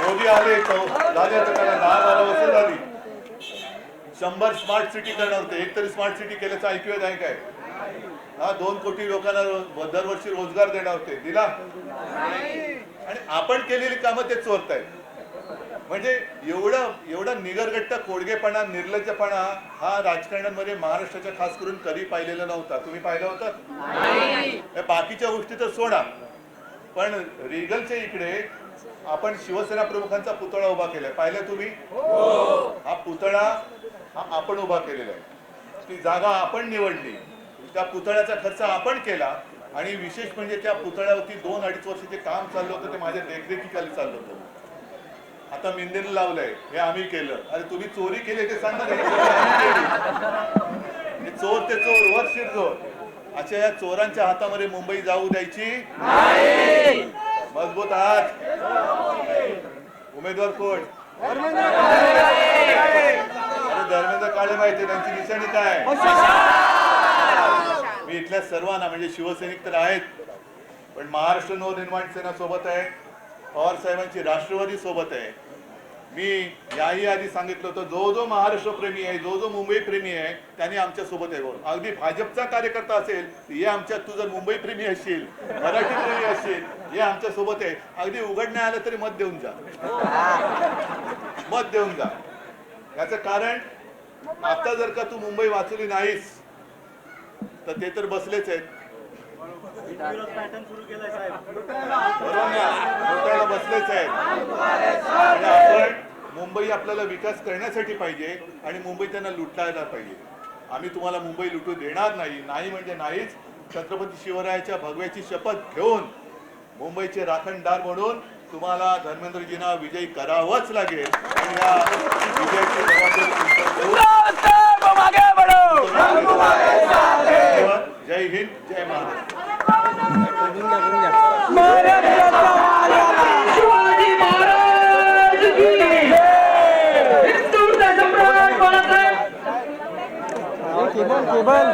मोदी आले झाले तर त्याला 10-12 वर्ष झाली. 100 स्मार्ट सिटी करणार होते. एक तरी स्मार्ट सिटी केल्याचं ऐकूयात आहे काय? हा 2 कोटी लोकांना दरवर्षी रोजगार देणार होते, दिला? आणि आपण केलेली कामं ते चोरतायत. म्हणजे एवढा निगरगट्टा, खोडगेपणा, निर्लज्जपणा हा राजकारणामध्ये महाराष्ट्राच्या खास करून कधी पाहिलेला नव्हता. तुम्ही पाहिलं होतं? बाकीच्या गोष्टी तर सोडा, पण रिगलच्या इकडे आपण शिवसेना प्रमुखांचा पुतळा उभा केलाय, पाहिलं तुम्ही? हा पुतळा हा आपण उभा केलेला आहे. ती जागा आपण निवडली, त्या पुतळ्याचा खर्च आपण केला आणि विशेष म्हणजे त्या पुतळ्यावरती 2-2.5 वर्षाचे काम चाललं होतं, ते माझ्या देखरेखीखाली चाललं होतं. आता मिंदेनं लावलंय, हे आम्ही केलं. अरे तुम्ही चोरी केली ते सांगा ना. चोर ते चोर वर शिरजोर. अशा या चोरांच्या हातामध्ये मुंबई जाऊ द्यायची नाही. मजबूत हात. उमेदवार कोण? धर्मेंद्र काळे माहिती, त्यांची निशाणी काय? मी इथल्या सर्वांना म्हणजे शिवसैनिक तर आहेत, पण महाराष्ट्र नवनिर्माण सेना सोबत आहे, पवार साहेबांची राष्ट्रवादी सोबत आहे. मी याही आधी सांगितलं होतं, जो महाराष्ट्र प्रेमी आहे, जो मुंबई प्रेमी आहे, त्यांनी आमच्या सोबत आहे. अगदी भाजपचा कार्यकर्ता असेल, हे आमच्या, तू जर मुंबई प्रेमी असशील, मराठी प्रेमी असशील, हे आमच्या सोबत आहे. अगदी उघड नाही आलं तरी मत देऊन जा, मत देऊन जा. याचं कारण, आता जर का तू मुंबई वाचवली नाहीस तर ते तर बसलेच आहेत. बरोबर बसलेच आहेत. आणि आपण मुंबई आपल्याला विकास करण्यासाठी पाहिजे आणि मुंबई त्यांना लुटायला पाहिजे. आम्ही तुम्हाला मुंबई लुटू देणार नाही, नाही म्हणजे नाहीच. छत्रपती शिवरायाच्या भगव्याची शपथ घेऊन मुंबईचे राखणदार म्हणून तुम्हाला धर्मेंद्रजींना विजयी करावंच लागेल. आणि या विजयाची जय हिंद, जय महाराष्ट्र. केबल